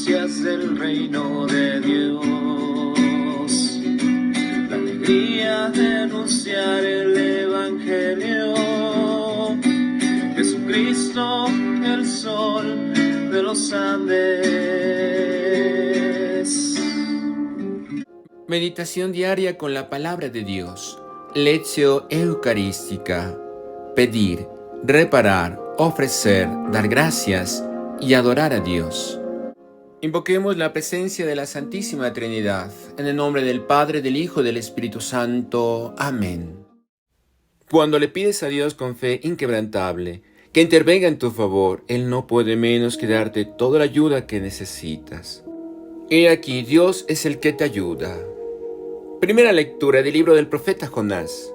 noticias del reino de Dios, la alegría de anunciar el Evangelio. Jesucristo, el sol de los Andes. Meditación diaria con la palabra de Dios. Lección eucarística. Pedir, reparar, ofrecer, dar gracias y adorar a Dios. Invoquemos la presencia de la Santísima Trinidad, en el nombre del Padre, del Hijo y del Espíritu Santo. Amén. Cuando le pides a Dios con fe inquebrantable que intervenga en tu favor, Él no puede menos que darte toda la ayuda que necesitas. He aquí, Dios es el que te ayuda. Primera lectura del libro del profeta Jonás.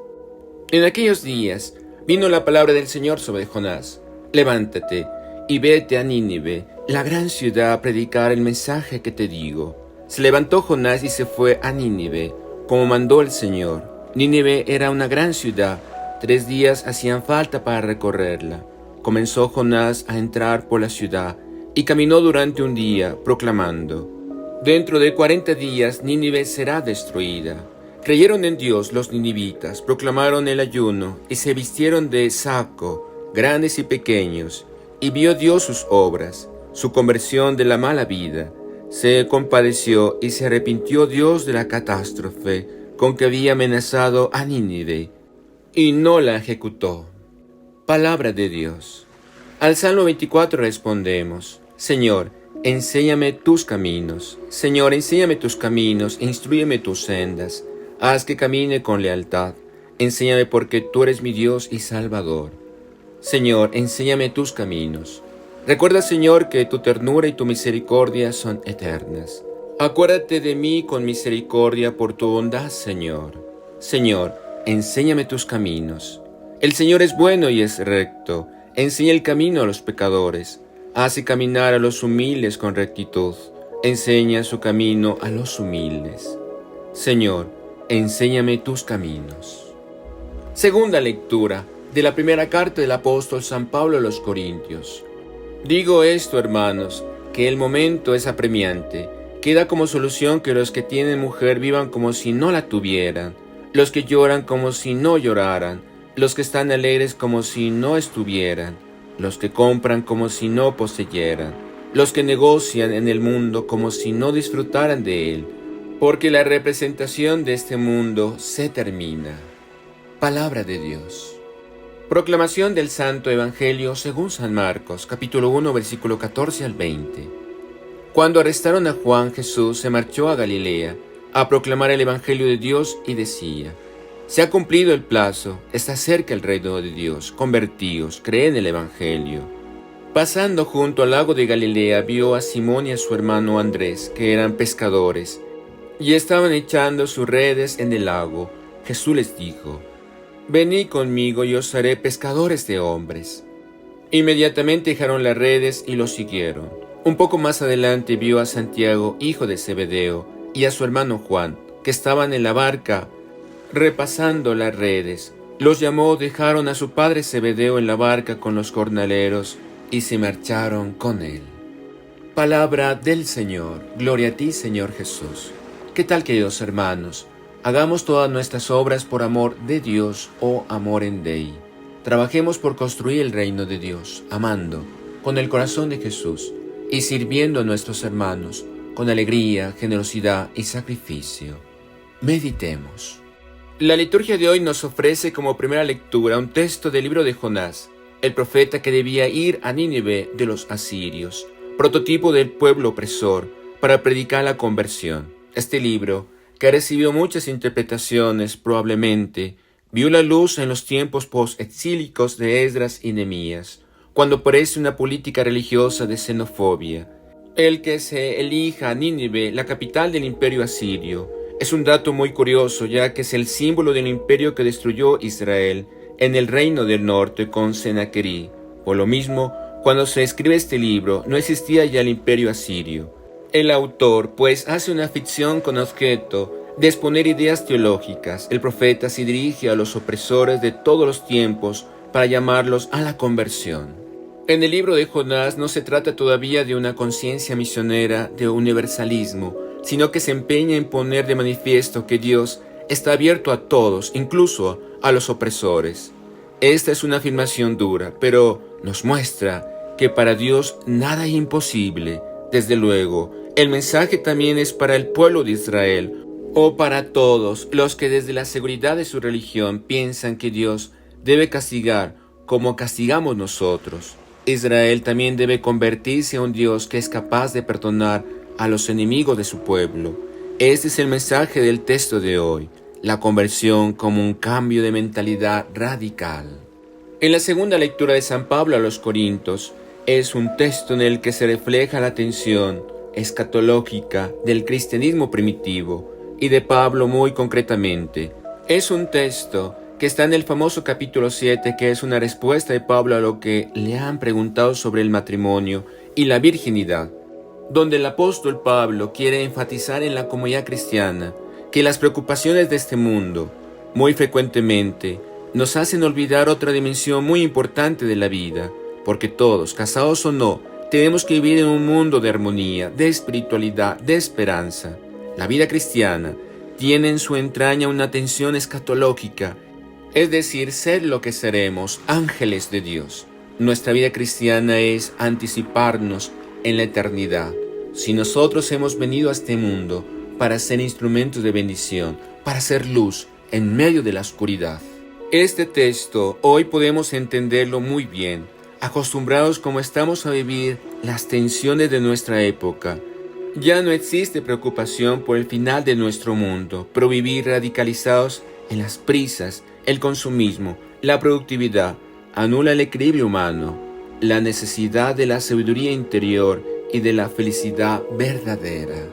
En aquellos días vino la palabra del Señor sobre Jonás. Levántate y vete a Nínive, la gran ciudad, a predicar el mensaje que te digo. Se levantó Jonás y se fue a Nínive, como mandó el Señor. Nínive era una gran ciudad, 3 días hacían falta para recorrerla. Comenzó Jonás a entrar por la ciudad y caminó durante un día, proclamando: Dentro de 40 días Nínive será destruida. Creyeron en Dios los ninivitas, proclamaron el ayuno y se vistieron de saco, grandes y pequeños, y vio Dios sus obras, su conversión de la mala vida. Se compadeció y se arrepintió Dios de la catástrofe con que había amenazado a Nínive, y no la ejecutó. Palabra de Dios. Al Salmo 24 respondemos: Señor, enséñame tus caminos. Señor, enséñame tus caminos, instrúyeme tus sendas. Haz que camine con lealtad. Enséñame porque tú eres mi Dios y Salvador. Señor, enséñame tus caminos. Recuerda, Señor, que tu ternura y tu misericordia son eternas. Acuérdate de mí con misericordia por tu bondad, Señor. Señor, enséñame tus caminos. El Señor es bueno y es recto. Enseña el camino a los pecadores. Hace caminar a los humildes con rectitud. Enseña su camino a los humildes. Señor, enséñame tus caminos. Segunda lectura de la primera carta del apóstol San Pablo a los Corintios. Digo esto, hermanos, que el momento es apremiante. Queda como solución que los que tienen mujer vivan como si no la tuvieran, los que lloran como si no lloraran, los que están alegres como si no estuvieran, los que compran como si no poseyeran, los que negocian en el mundo como si no disfrutaran de él, porque la representación de este mundo se termina. Palabra de Dios. Proclamación del Santo Evangelio según San Marcos, capítulo 1, versículo 14 al 20. Cuando arrestaron a Juan, Jesús se marchó a Galilea a proclamar el Evangelio de Dios y decía: Se ha cumplido el plazo, está cerca el reino de Dios, convertíos, creen en el Evangelio. Pasando junto al lago de Galilea, vio a Simón y a su hermano Andrés, que eran pescadores, y estaban echando sus redes en el lago. Jesús les dijo: Venid conmigo y os haré pescadores de hombres. Inmediatamente dejaron las redes y los siguieron. Un poco más adelante vio a Santiago, hijo de Zebedeo, y a su hermano Juan, que estaban en la barca repasando las redes. Los llamó, dejaron a su padre Zebedeo en la barca con los jornaleros y se marcharon con él. Palabra del Señor. Gloria a ti, Señor Jesús. ¿Qué tal, queridos hermanos? Hagamos todas nuestras obras por amor de Dios o amor en Dei. Trabajemos por construir el reino de Dios, amando con el corazón de Jesús y sirviendo a nuestros hermanos con alegría, generosidad y sacrificio. Meditemos. La liturgia de hoy nos ofrece como primera lectura un texto del libro de Jonás, el profeta que debía ir a Nínive de los asirios, prototipo del pueblo opresor, para predicar la conversión. Este libro, que ha recibido muchas interpretaciones, probablemente vio la luz en los tiempos post-exílicos de Esdras y Nehemías, cuando parece una política religiosa de xenofobia. El que se elija a Nínive, la capital del imperio asirio, es un dato muy curioso, ya que es el símbolo del imperio que destruyó Israel en el reino del norte con Sennacherib. Por lo mismo, cuando se escribe este libro, no existía ya el imperio asirio. El autor, pues, hace una ficción con objeto de exponer ideas teológicas. El profeta se dirige a los opresores de todos los tiempos para llamarlos a la conversión. En el libro de Jonás no se trata todavía de una conciencia misionera de universalismo, sino que se empeña en poner de manifiesto que Dios está abierto a todos, incluso a los opresores. Esta es una afirmación dura, pero nos muestra que para Dios nada es imposible. Desde luego, el mensaje también es para el pueblo de Israel, o para todos los que desde la seguridad de su religión piensan que Dios debe castigar como castigamos nosotros. Israel también debe convertirse a un Dios que es capaz de perdonar a los enemigos de su pueblo. Este es el mensaje del texto de hoy, la conversión como un cambio de mentalidad radical. En la segunda lectura de San Pablo a los Corintios, es un texto en el que se refleja la tensión escatológica del cristianismo primitivo y de Pablo muy concretamente. Es un texto que está en el famoso capítulo 7, que es una respuesta de Pablo a lo que le han preguntado sobre el matrimonio y la virginidad, donde el apóstol Pablo quiere enfatizar en la comunidad cristiana que las preocupaciones de este mundo muy frecuentemente nos hacen olvidar otra dimensión muy importante de la vida, porque todos, casados o no, tenemos que vivir en un mundo de armonía, de espiritualidad, de esperanza. La vida cristiana tiene en su entraña una tensión escatológica, es decir, ser lo que seremos, ángeles de Dios. Nuestra vida cristiana es anticiparnos en la eternidad. Si nosotros hemos venido a este mundo para ser instrumentos de bendición, para ser luz en medio de la oscuridad. Este texto hoy podemos entenderlo muy bien, acostumbrados como estamos a vivir las tensiones de nuestra época. Ya no existe preocupación por el final de nuestro mundo, pero vivir radicalizados en las prisas, el consumismo, la productividad, anula el equilibrio humano, la necesidad de la sabiduría interior y de la felicidad verdadera.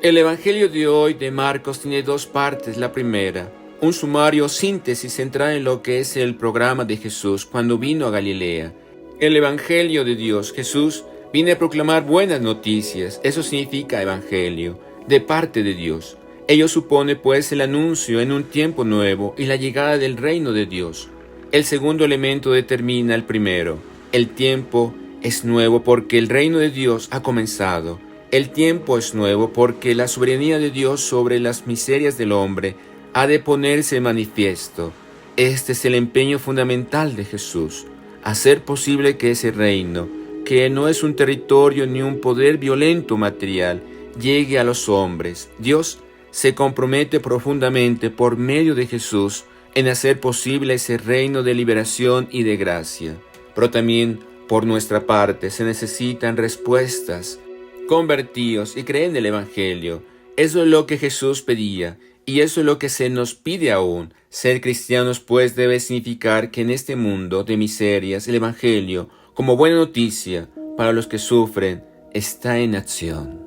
El Evangelio de hoy de Marcos tiene dos partes. La primera, un sumario síntesis centrada en lo que es el programa de Jesús cuando vino a Galilea. El Evangelio de Dios, Jesús, viene a proclamar buenas noticias, eso significa Evangelio, de parte de Dios. Ello supone pues el anuncio en un tiempo nuevo y la llegada del reino de Dios. El segundo elemento determina el primero. El tiempo es nuevo porque el reino de Dios ha comenzado. El tiempo es nuevo porque la soberanía de Dios sobre las miserias del hombre ha de ponerse en manifiesto. Este es el empeño fundamental de Jesús, hacer posible que ese reino, que no es un territorio ni un poder violento material, llegue a los hombres. Dios se compromete profundamente por medio de Jesús en hacer posible ese reino de liberación y de gracia. Pero también, por nuestra parte, se necesitan respuestas. Convertíos y creen en el Evangelio. Eso es lo que Jesús pedía, y eso es lo que se nos pide aún. Ser cristianos, pues, debe significar que en este mundo de miserias, el Evangelio, como buena noticia para los que sufren, está en acción.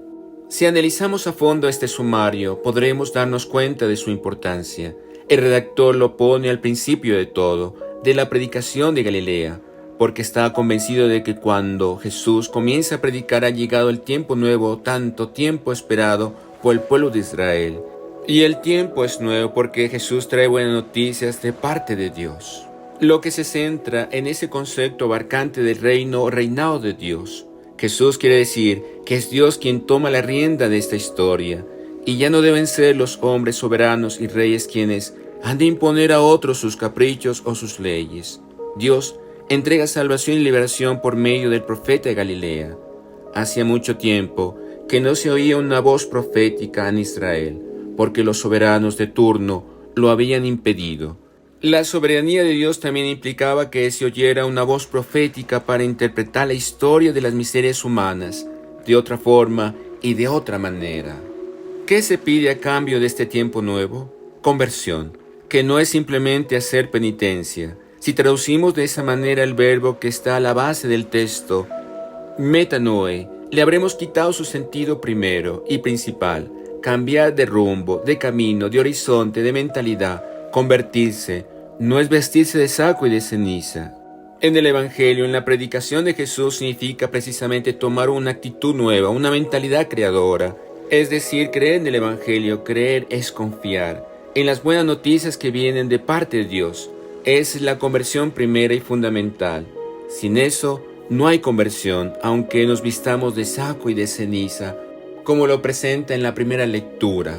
Si analizamos a fondo este sumario, podremos darnos cuenta de su importancia. El redactor lo pone al principio de todo, de la predicación de Galilea, porque está convencido de que cuando Jesús comienza a predicar ha llegado el tiempo nuevo, tanto tiempo esperado por el pueblo de Israel. Y el tiempo es nuevo porque Jesús trae buenas noticias de parte de Dios, lo que se centra en ese concepto abarcante del reino o reinado de Dios. Jesús quiere decir que es Dios quien toma la rienda de esta historia, y ya no deben ser los hombres soberanos y reyes quienes han de imponer a otros sus caprichos o sus leyes. Dios entrega salvación y liberación por medio del profeta de Galilea. Hacía mucho tiempo que no se oía una voz profética en Israel, porque los soberanos de turno lo habían impedido. La soberanía de Dios también implicaba que se oyera una voz profética para interpretar la historia de las miserias humanas de otra forma y de otra manera. ¿Qué se pide a cambio de este tiempo nuevo? Conversión, que no es simplemente hacer penitencia. Si traducimos de esa manera el verbo que está a la base del texto, metanoe, le habremos quitado su sentido primero y principal. Cambiar de rumbo, de camino, de horizonte, de mentalidad. Convertirse no es vestirse de saco y de ceniza. En el Evangelio, en la predicación de Jesús, significa precisamente tomar una actitud nueva, una mentalidad creadora. Es decir, creer en el Evangelio. Creer es confiar en las buenas noticias que vienen de parte de Dios. Es la conversión primera y fundamental. Sin eso, No hay conversión, aunque nos vistamos de saco y de ceniza, como lo presenta en la primera lectura.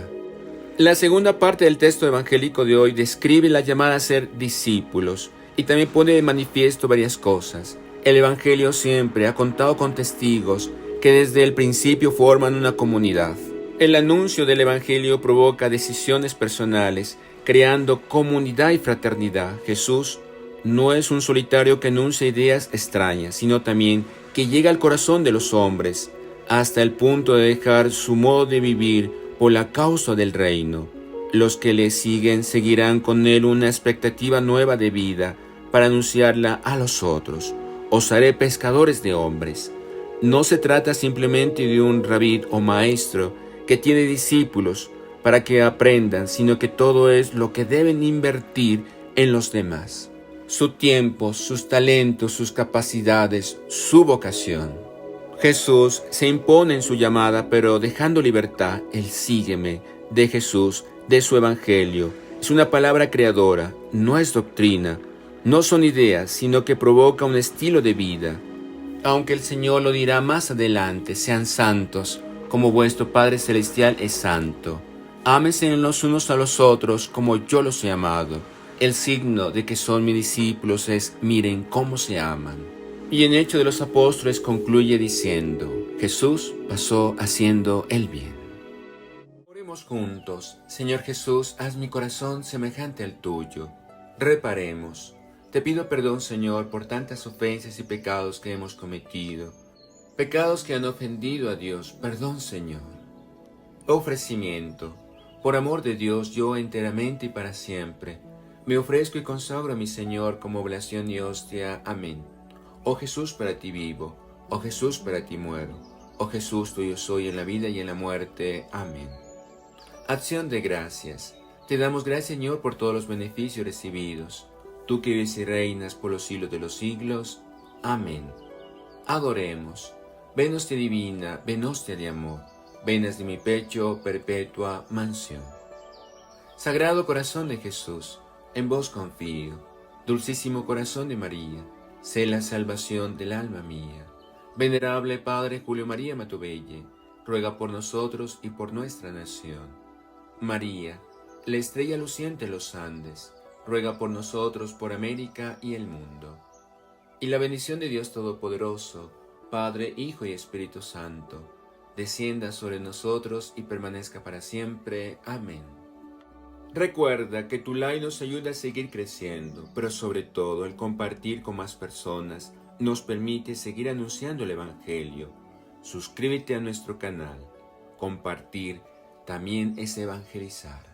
La segunda parte del texto evangélico de hoy describe la llamada a ser discípulos y también pone de manifiesto varias cosas. El Evangelio siempre ha contado con testigos que desde el principio forman una comunidad. El anuncio del Evangelio provoca decisiones personales, creando comunidad y fraternidad. Jesús no es un solitario que anuncia ideas extrañas, sino también que llega al corazón de los hombres, hasta el punto de dejar su modo de vivir por la causa del reino. Los que le siguen seguirán con él una expectativa nueva de vida para anunciarla a los otros. Os haré pescadores de hombres. No se trata simplemente de un rabí o maestro que tiene discípulos para que aprendan, sino que todo es lo que deben invertir en los demás. Su tiempo, sus talentos, sus capacidades, su vocación. Jesús se impone en su llamada, pero dejando libertad, el sígueme de Jesús, de su evangelio. Es una palabra creadora, no es doctrina, no son ideas, sino que provoca un estilo de vida. Aunque el Señor lo dirá más adelante, sean santos, como vuestro Padre Celestial es santo. Ámense los unos a los otros como yo los he amado. El signo de que son mis discípulos es miren cómo se aman. Y en Hechos de los Apóstoles concluye diciendo, Jesús pasó haciendo el bien. Oremos juntos. Señor Jesús, haz mi corazón semejante al tuyo. Reparemos. Te pido perdón, Señor, por tantas ofensas y pecados que hemos cometido. Pecados que han ofendido a Dios. Perdón, Señor. Ofrecimiento. Por amor de Dios, yo enteramente y para siempre, me ofrezco y consagro a mi Señor como oblación y hostia. Amén. Oh Jesús, para ti vivo. Oh Jesús, para ti muero. Oh Jesús, tuyo soy en la vida y en la muerte. Amén. Acción de gracias. Te damos gracias, Señor, por todos los beneficios recibidos. Tú que vives y reinas por los siglos de los siglos. Amén. Adoremos. Ven hostia divina, ven hostia de amor. Venas de mi pecho, perpetua mansión. Sagrado corazón de Jesús, en vos confío. Dulcísimo corazón de María, sé la salvación del alma mía. Venerable Padre Julio María Matubelle, ruega por nosotros y por nuestra nación. María, la estrella luciente en los Andes, ruega por nosotros, por América y el mundo. Y la bendición de Dios Todopoderoso, Padre, Hijo y Espíritu Santo, descienda sobre nosotros y permanezca para siempre. Amén. Recuerda que tu like nos ayuda a seguir creciendo, pero sobre todo el compartir con más personas nos permite seguir anunciando el Evangelio. Suscríbete a nuestro canal. Compartir también es evangelizar.